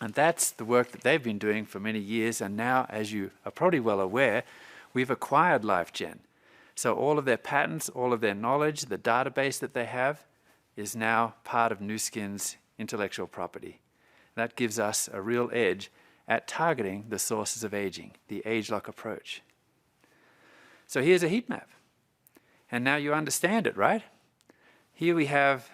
And that's the work that they've been doing for many years. And now, as you are probably well aware, we've acquired LifeGen. So all of their patents, all of their knowledge, the database that they have is now part of Nuskin's intellectual property. That gives us a real edge at targeting the sources of aging, the ageLOC approach. So here's a heat map. And now you understand it, right? Here we have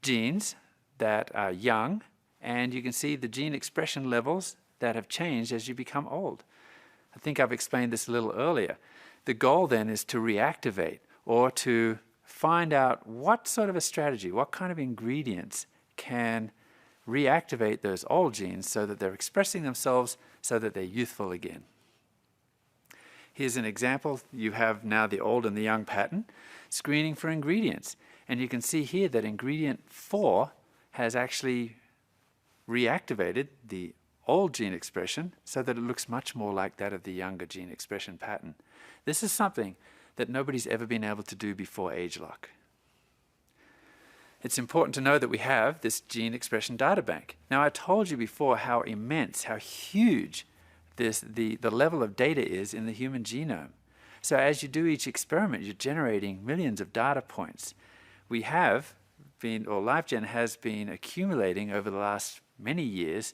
genes that are young, and you can see the gene expression levels that have changed as you become old. I think I've explained this a little earlier. The goal then is to reactivate or to find out what sort of a strategy, what kind of ingredients can reactivate those old genes so that they're expressing themselves so that they're youthful again. Here's an example. You have now the old and the young pattern, screening for ingredients. And you can see here that ingredient 4 has actually reactivated the old gene expression so that it looks much more like that of the younger gene expression pattern. This is something that nobody's ever been able to do before ageLOC. It's important to know that we have this gene expression data bank. Now, I told you before how immense, how huge the level of data is in the human genome. So as you do each experiment, you're generating millions of data points. We have been, or LifeGen has been accumulating over the last many years,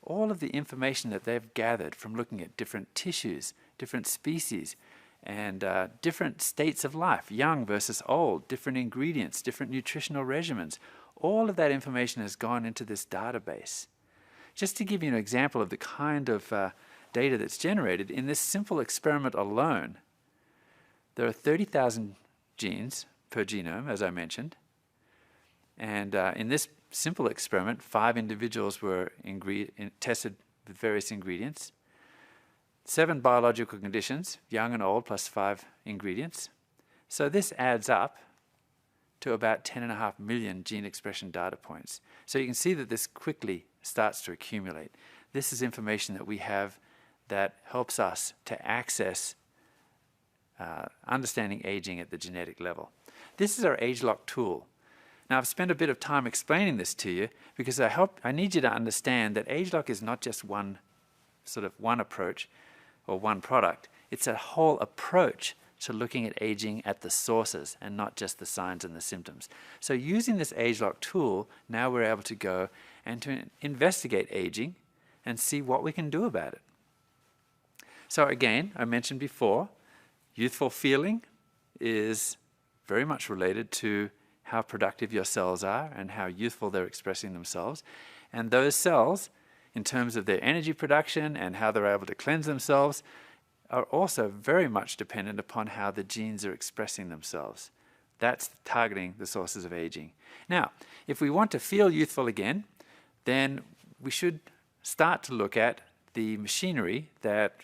all of the information that they've gathered from looking at different tissues, different species, and different states of life, young versus old, different ingredients, different nutritional regimens. All of that information has gone into this database. Just to give you an example of the kind of data that's generated, in this simple experiment alone, there are 30,000 genes per genome, as I mentioned. And in this simple experiment, 5 individuals were tested with various ingredients. 7 biological conditions, young and old, plus 5 ingredients. So this adds up to about 10.5 million gene expression data points. So you can see that this quickly starts to accumulate. This is information that we have that helps us to access understanding aging at the genetic level. This is our ageLOC tool. Now, I've spent a bit of time explaining this to you because I need you to understand that ageLOC is not just one approach or one product. It's a whole approach to looking at aging at the sources and not just the signs and the symptoms. So using this ageLOC tool, now we're able to go and to investigate aging and see what we can do about it. So again, I mentioned before, youthful feeling is very much related to how productive your cells are and how youthful they're expressing themselves. And those cells, in terms of their energy production and how they're able to cleanse themselves, are also very much dependent upon how the genes are expressing themselves. That's targeting the sources of aging. Now, if we want to feel youthful again, then we should start to look at the machinery that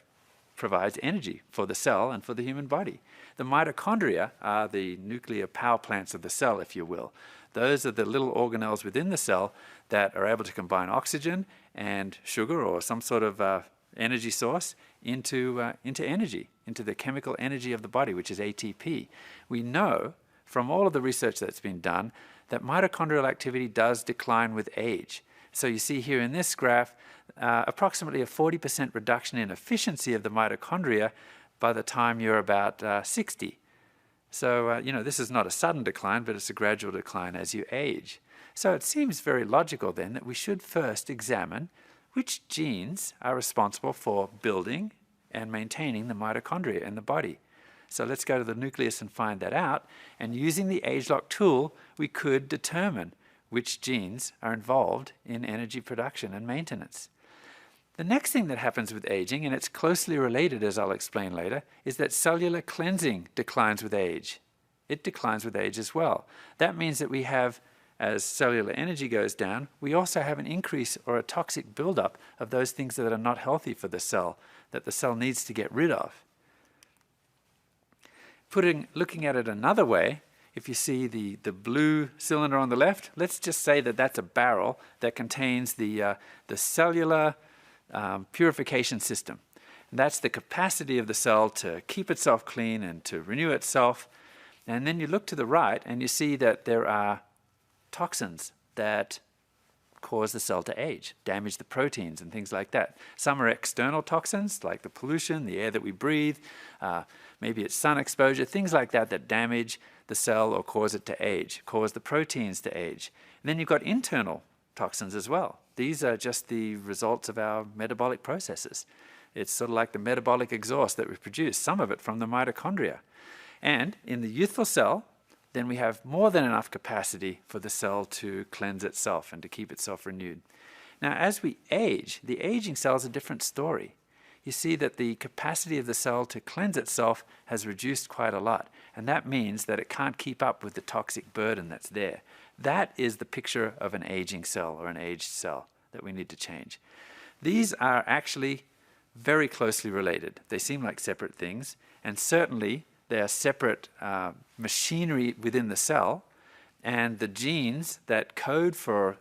provides energy for the cell and for the human body. The mitochondria are the nuclear power plants of the cell, if you will. Those are the little organelles within the cell that are able to combine oxygen and sugar or some sort of energy source into energy, into the chemical energy of the body, which is ATP. We know from all of the research that's been done that mitochondrial activity does decline with age. So you see here in this graph, approximately a 40% reduction in efficiency of the mitochondria by the time you're about 60. So, this is not a sudden decline, but it's a gradual decline as you age. So it seems very logical then that we should first examine which genes are responsible for building and maintaining the mitochondria in the body. So let's go to the nucleus and find that out. And using the ageLOC tool, we could determine which genes are involved in energy production and maintenance. The next thing that happens with aging, and it's closely related as I'll explain later, is that cellular cleansing declines with age. It declines with age as well. That means that we have, as cellular energy goes down, we also have an increase or a toxic buildup of those things that are not healthy for the cell, that the cell needs to get rid of. Looking at it another way, if you see the blue cylinder on the left, let's just say that that's a barrel that contains the cellular purification system. And that's the capacity of the cell to keep itself clean and to renew itself. And then you look to the right and you see that there are toxins that cause the cell to age, damage the proteins and things like that. Some are external toxins, like the pollution, the air that we breathe, maybe it's sun exposure, things like that that damage the cell or cause it to age, cause the proteins to age. And then you've got internal toxins as well. These are just the results of our metabolic processes. It's sort of like the metabolic exhaust that we produce, some of it from the mitochondria. And in the youthful cell, then we have more than enough capacity for the cell to cleanse itself and to keep itself renewed. Now, as we age, the aging cell is a different story. You see that the capacity of the cell to cleanse itself has reduced quite a lot, and that means that it can't keep up with the toxic burden that's there. That is the picture of an aging cell or an aged cell that we need to change. These are actually very closely related. They seem like separate things, and certainly they are separate machinery within the cell, and the genes that code for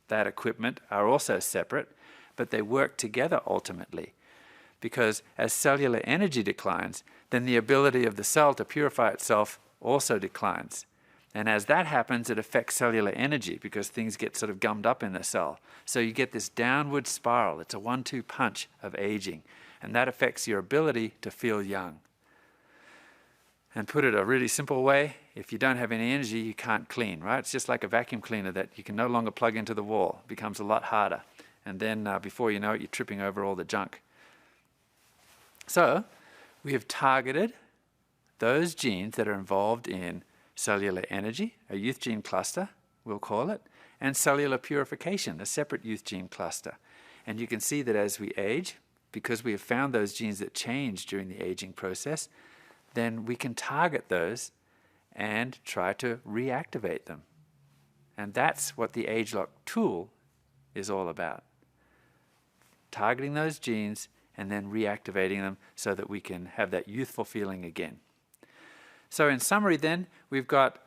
that equipment are also separate, but they work together ultimately. Because as cellular energy declines, then the ability of the cell to purify itself also declines. And as that happens, it affects cellular energy because things get sort of gummed up in the cell. So you get this downward spiral. It's a 1-2 punch of aging. And that affects your ability to feel young. And put it a really simple way, if you don't have any energy, you can't clean, right? It's just like a vacuum cleaner that you can no longer plug into the wall. It becomes a lot harder. And then before you know it, you're tripping over all the junk. So we have targeted those genes that are involved in cellular energy, a youth gene cluster, we'll call it, and cellular purification, a separate youth gene cluster. And you can see that as we age, because we have found those genes that change during the aging process, then we can target those and try to reactivate them. And that's what the ageLOC tool is all about. Targeting those genes and then reactivating them so that we can have that youthful feeling again. So in summary then, we've got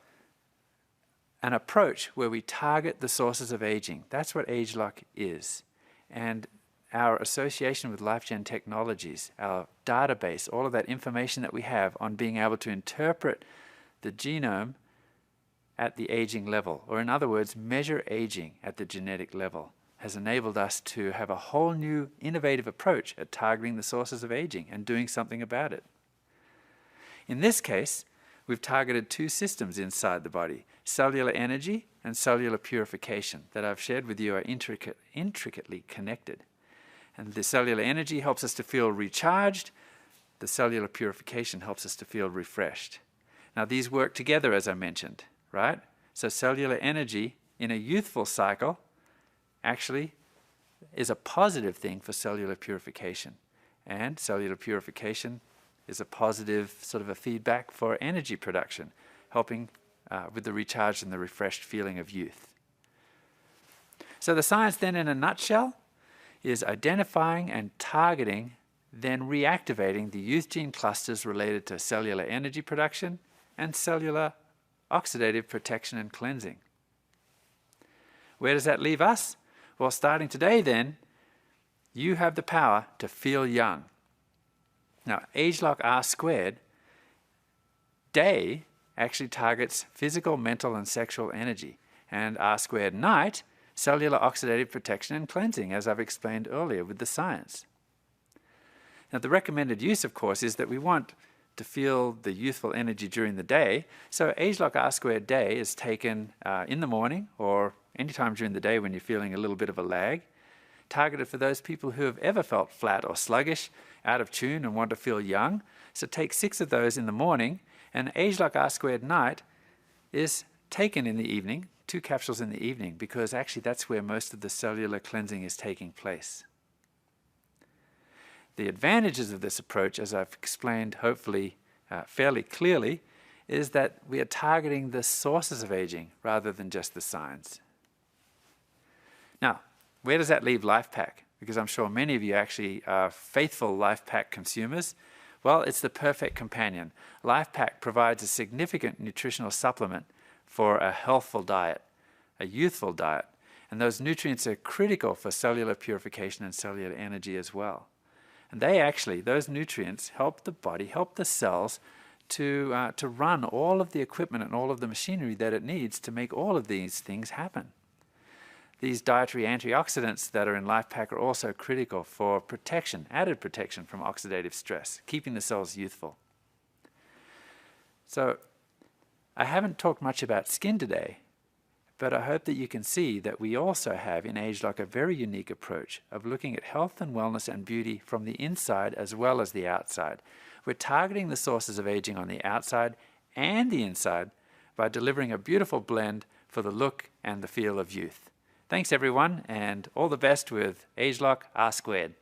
an approach where we target the sources of aging. That's what ageLOC is. And our association with LifeGen Technologies, our database, all of that information that we have on being able to interpret the genome at the aging level, or in other words, measure aging at the genetic level, has enabled us to have a whole new innovative approach at targeting the sources of aging and doing something about it. In this case, we've targeted two systems inside the body, cellular energy and cellular purification, that I've shared with you are intricately connected. And the cellular energy helps us to feel recharged. The cellular purification helps us to feel refreshed. Now these work together, as I mentioned, right? So cellular energy in a youthful cycle actually is a positive thing for cellular purification. And cellular purification is a positive sort of a feedback for energy production, helping with the recharged and the refreshed feeling of youth. So the science then in a nutshell is identifying and targeting, then reactivating the youth gene clusters related to cellular energy production and cellular oxidative protection and cleansing. Where does that leave us? Well, starting today then, you have the power to feel young. Now, ageLOC R², day actually targets physical, mental, and sexual energy. And R² night, cellular oxidative protection and cleansing, as I've explained earlier with the science. Now, the recommended use, of course, is that we want to feel the youthful energy during the day. So ageLOC R² day is taken in the morning or anytime during the day when you're feeling a little bit of a lag, targeted for those people who have ever felt flat or sluggish, out of tune and want to feel young. So take 6 of those in the morning, and ageLOC R² night is taken in the evening, 2 capsules in the evening, because actually that's where most of the cellular cleansing is taking place. The advantages of this approach, as I've explained hopefully fairly clearly, is that we are targeting the sources of aging rather than just the signs. Now, where does that leave LifePak? Because I'm sure many of you actually are faithful LifePak consumers. Well, it's the perfect companion. LifePak provides a significant nutritional supplement for a healthful diet, a youthful diet. And those nutrients are critical for cellular purification and cellular energy as well. And those nutrients help the body, help the cells to run all of the equipment and all of the machinery that it needs to make all of these things happen. these dietary antioxidants that are in LifePak are also critical for protection, added protection from oxidative stress, keeping the cells youthful. So I haven't talked much about skin today, but I hope that you can see that we also have in ageLOC a very unique approach of looking at health and wellness and beauty from the inside as well as the outside. We're targeting the sources of aging on the outside and the inside by delivering a beautiful blend for the look and the feel of youth. Thanks everyone, and all the best with ageLOC R².